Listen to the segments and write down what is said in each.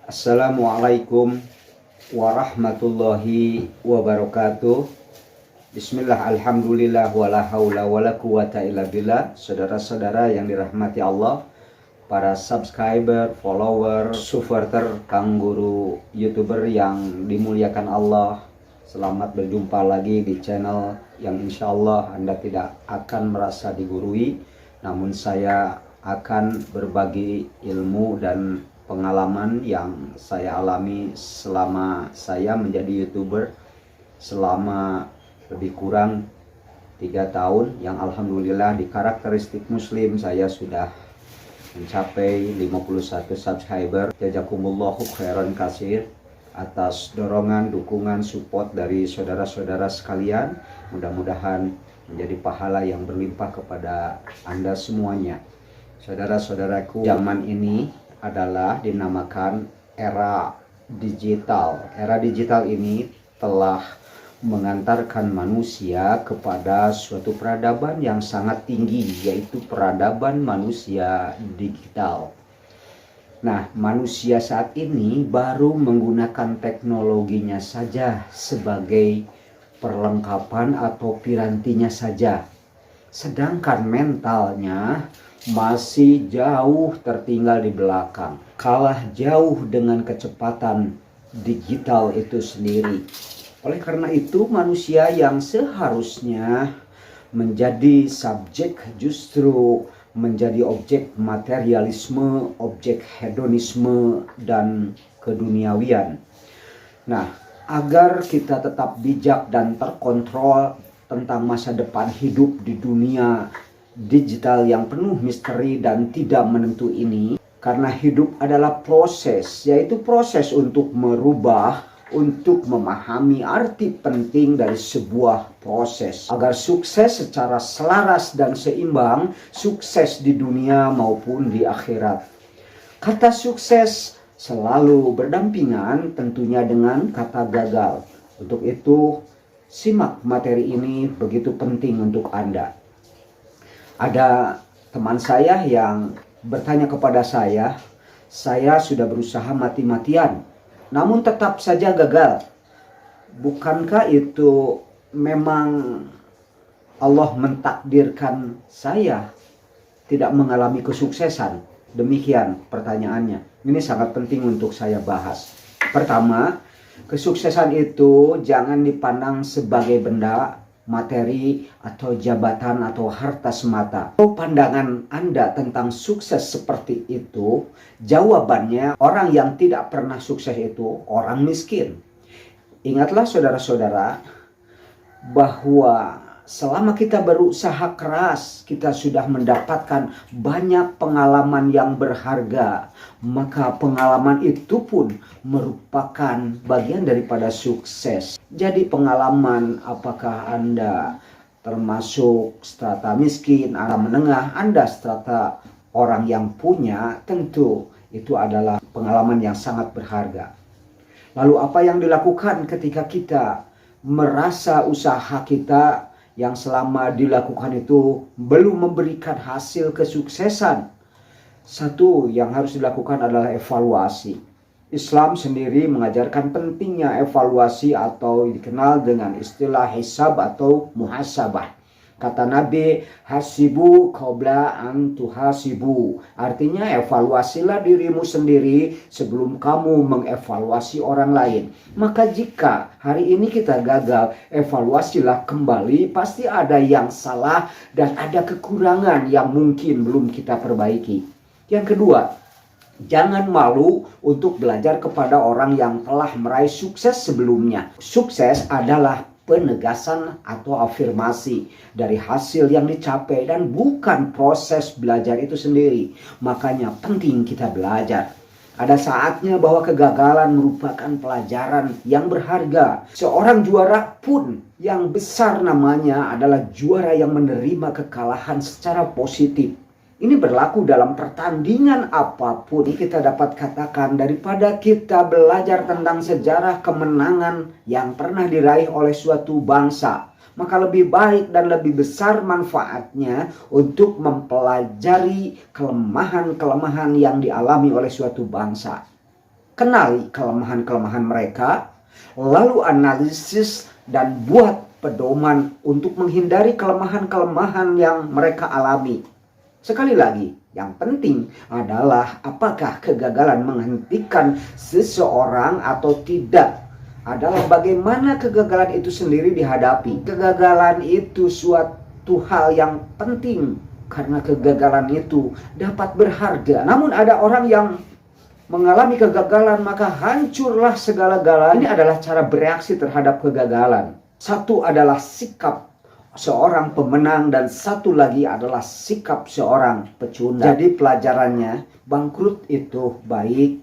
Assalamualaikum warahmatullahi wabarakatuh. Bismillah, alhamdulillah, wala haula wala quwata illa billah. Saudara-saudara yang dirahmati Allah, para subscriber, follower, supporter, kang guru, youtuber yang dimuliakan Allah, selamat berjumpa lagi di channel yang insya Allah Anda tidak akan merasa digurui, namun saya akan berbagi ilmu dan pengalaman yang saya alami selama saya menjadi youtuber selama lebih kurang 3 tahun, yang alhamdulillah di karakteristik muslim saya sudah mencapai 51 subscriber. Jazakumullahu khairan katsir atas dorongan, dukungan, support dari saudara-saudara sekalian. Mudah-mudahan menjadi pahala yang berlimpah kepada Anda semuanya. Saudara-saudaraku, zaman ini adalah dinamakan era digital. Era digital ini telah mengantarkan manusia kepada suatu peradaban yang sangat tinggi, yaitu peradaban manusia digital. Nah, manusia saat ini baru menggunakan teknologinya saja sebagai perlengkapan atau pirantinya saja, sedangkan mentalnya masih jauh tertinggal di belakang, kalah jauh dengan kecepatan digital itu sendiri. Oleh karena itu, manusia yang seharusnya menjadi subjek justru menjadi objek materialisme, objek hedonisme dan keduniawian. Nah, agar kita tetap bijak dan terkontrol tentang masa depan hidup di dunia digital yang penuh misteri dan tidak menentu ini, karena hidup adalah proses, yaitu proses untuk merubah, untuk memahami arti penting dari sebuah proses agar sukses secara selaras dan seimbang, sukses di dunia maupun di akhirat. Kata sukses selalu berdampingan tentunya dengan kata gagal. Untuk itu, simak materi ini begitu penting untuk Anda. Ada teman saya yang bertanya kepada saya sudah berusaha mati-matian, namun tetap saja gagal. Bukankah itu memang Allah mentakdirkan saya tidak mengalami kesuksesan? Demikian pertanyaannya. Ini sangat penting untuk saya bahas. Pertama, kesuksesan itu jangan dipandang sebagai benda, materi, atau jabatan, atau harta semata. Kalau pandangan Anda tentang sukses seperti itu, jawabannya orang yang tidak pernah sukses itu orang miskin. Ingatlah saudara-saudara bahwa selama kita berusaha keras, kita sudah mendapatkan banyak pengalaman yang berharga. Maka pengalaman itu pun merupakan bagian daripada sukses. Jadi pengalaman, apakah Anda termasuk strata miskin, Anda menengah, Anda strata orang yang punya, tentu itu adalah pengalaman yang sangat berharga. Lalu apa yang dilakukan ketika kita merasa usaha kita yang selama dilakukan itu belum memberikan hasil kesuksesan? Satu yang harus dilakukan adalah evaluasi. Islam sendiri mengajarkan pentingnya evaluasi atau dikenal dengan istilah hisab atau muhasabah. Kata Nabi, hasibu qabla an tuhasibu. Artinya evaluasilah dirimu sendiri sebelum kamu mengevaluasi orang lain. Maka jika hari ini kita gagal, evaluasilah kembali. Pasti ada yang salah dan ada kekurangan yang mungkin belum kita perbaiki. Yang kedua, jangan malu untuk belajar kepada orang yang telah meraih sukses sebelumnya. Sukses adalah penegasan atau afirmasi dari hasil yang dicapai dan bukan proses belajar itu sendiri. Makanya penting kita belajar. Ada saatnya bahwa kegagalan merupakan pelajaran yang berharga. Seorang juara pun yang besar namanya adalah juara yang menerima kekalahan secara positif. Ini berlaku dalam pertandingan apapun. Kita dapat katakan daripada kita belajar tentang sejarah kemenangan yang pernah diraih oleh suatu bangsa, maka lebih baik dan lebih besar manfaatnya untuk mempelajari kelemahan-kelemahan yang dialami oleh suatu bangsa. kenali kelemahan-kelemahan mereka, lalu analisis dan buat pedoman untuk menghindari kelemahan-kelemahan yang mereka alami. Sekali lagi, yang penting adalah apakah kegagalan menghentikan seseorang atau tidak. Adalah bagaimana kegagalan itu sendiri dihadapi. Kegagalan itu suatu hal yang penting karena kegagalan itu dapat berharga. Namun ada orang yang mengalami kegagalan maka hancurlah segala-galanya. Ini adalah cara bereaksi terhadap kegagalan. Satu adalah sikap seorang pemenang dan satu lagi adalah sikap seorang pecundang. Jadi pelajarannya, bangkrut itu baik,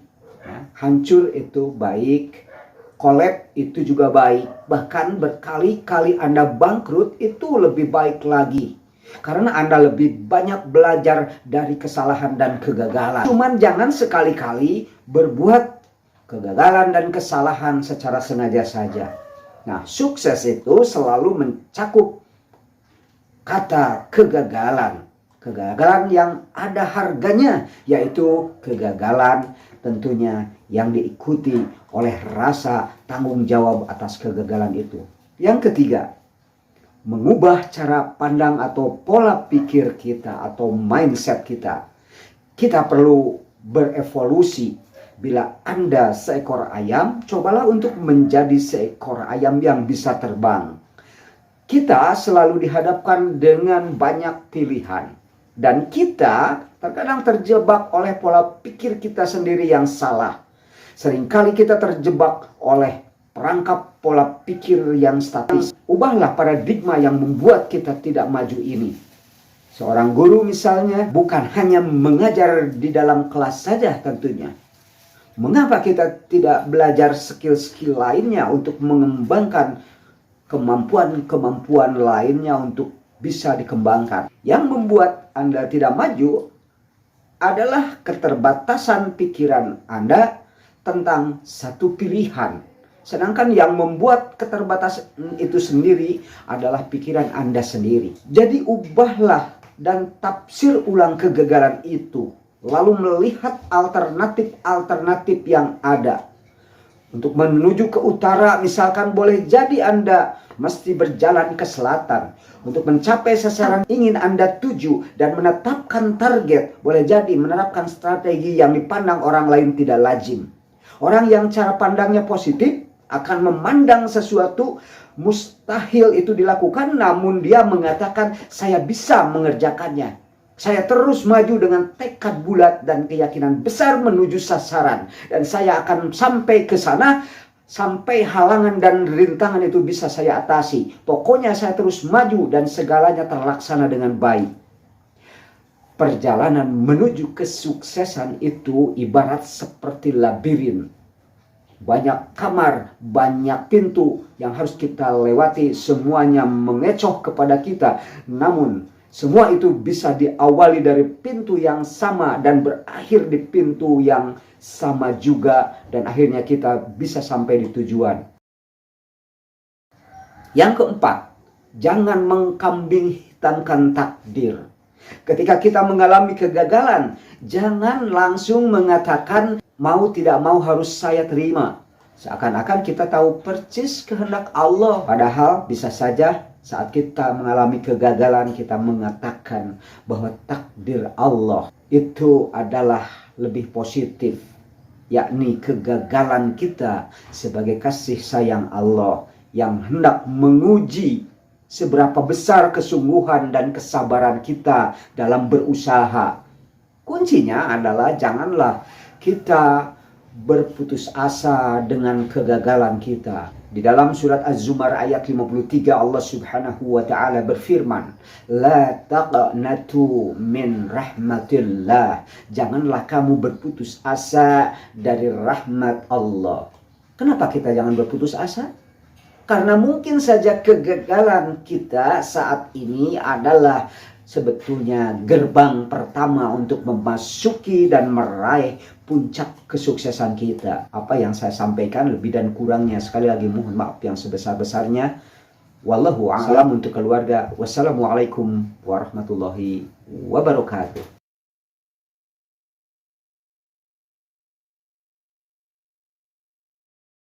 hancur itu baik, collab itu juga baik. Bahkan berkali-kali Anda bangkrut itu lebih baik lagi. Karena Anda lebih banyak belajar dari kesalahan dan kegagalan. Cuman jangan sekali-kali berbuat kegagalan dan kesalahan secara sengaja saja. Nah, sukses itu selalu mencakup kata kegagalan. Kegagalan yang ada harganya, yaitu kegagalan tentunya yang diikuti oleh rasa tanggung jawab atas kegagalan itu. Yang ketiga, mengubah cara pandang atau pola pikir kita atau mindset kita. Kita perlu berevolusi. Bila Anda seekor ayam, cobalah untuk menjadi seekor ayam yang bisa terbang. Kita selalu dihadapkan dengan banyak pilihan. Dan kita terkadang terjebak oleh pola pikir kita sendiri yang salah. Seringkali kita terjebak oleh perangkap pola pikir yang statis. Ubahlah paradigma yang membuat kita tidak maju ini. Seorang guru misalnya bukan hanya mengajar di dalam kelas saja tentunya. Mengapa kita tidak belajar skill-skill lainnya untuk mengembangkan kemampuan-kemampuan lainnya untuk bisa dikembangkan? Yang membuat Anda tidak maju adalah keterbatasan pikiran Anda tentang satu pilihan. Sedangkan yang membuat keterbatasan itu sendiri adalah pikiran Anda sendiri. Jadi ubahlah dan tafsir ulang kegagalan itu. Lalu melihat alternatif-alternatif yang ada. Untuk menuju ke utara misalkan boleh jadi Anda mesti berjalan ke selatan. Untuk mencapai sasaran ingin Anda tuju dan menetapkan target, boleh jadi menerapkan strategi yang dipandang orang lain tidak lazim. Orang yang cara pandangnya positif akan memandang sesuatu mustahil itu dilakukan, namun dia mengatakan saya bisa mengerjakannya. Saya terus maju dengan tekad bulat dan keyakinan besar menuju sasaran. Dan saya akan sampai ke sana, sampai halangan dan rintangan itu bisa saya atasi. Pokoknya saya terus maju dan segalanya terlaksana dengan baik. Perjalanan menuju kesuksesan itu ibarat seperti labirin. Banyak kamar, banyak pintu yang harus kita lewati. Semuanya mengecoh kepada kita. Namun semua itu bisa diawali dari pintu yang sama dan berakhir di pintu yang sama juga. Dan akhirnya kita bisa sampai di tujuan. Yang keempat, jangan mengkambing hitamkan takdir. Ketika kita mengalami kegagalan, jangan langsung mengatakan mau tidak mau harus saya terima. Seakan-akan kita tahu persis kehendak Allah. Padahal bisa saja saat kita mengalami kegagalan, kita mengatakan bahwa takdir Allah itu adalah lebih positif. Yakni kegagalan kita sebagai kasih sayang Allah yang hendak menguji seberapa besar kesungguhan dan kesabaran kita dalam berusaha. Kuncinya adalah janganlah kita berputus asa dengan kegagalan kita. Di dalam surat Az-Zumar ayat 53 Allah Subhanahu wa taala berfirman, "La taqnatu min rahmatillah." Janganlah kamu berputus asa dari rahmat Allah. Kenapa kita jangan berputus asa? Karena mungkin saja kegagalan kita saat ini adalah sebetulnya gerbang pertama untuk memasuki dan meraih puncak kesuksesan kita. Apa yang saya sampaikan lebih dan kurangnya, sekali lagi mohon maaf yang sebesar-besarnya. Wallahu a'lam untuk keluarga. Wassalamualaikum warahmatullahi wabarakatuh.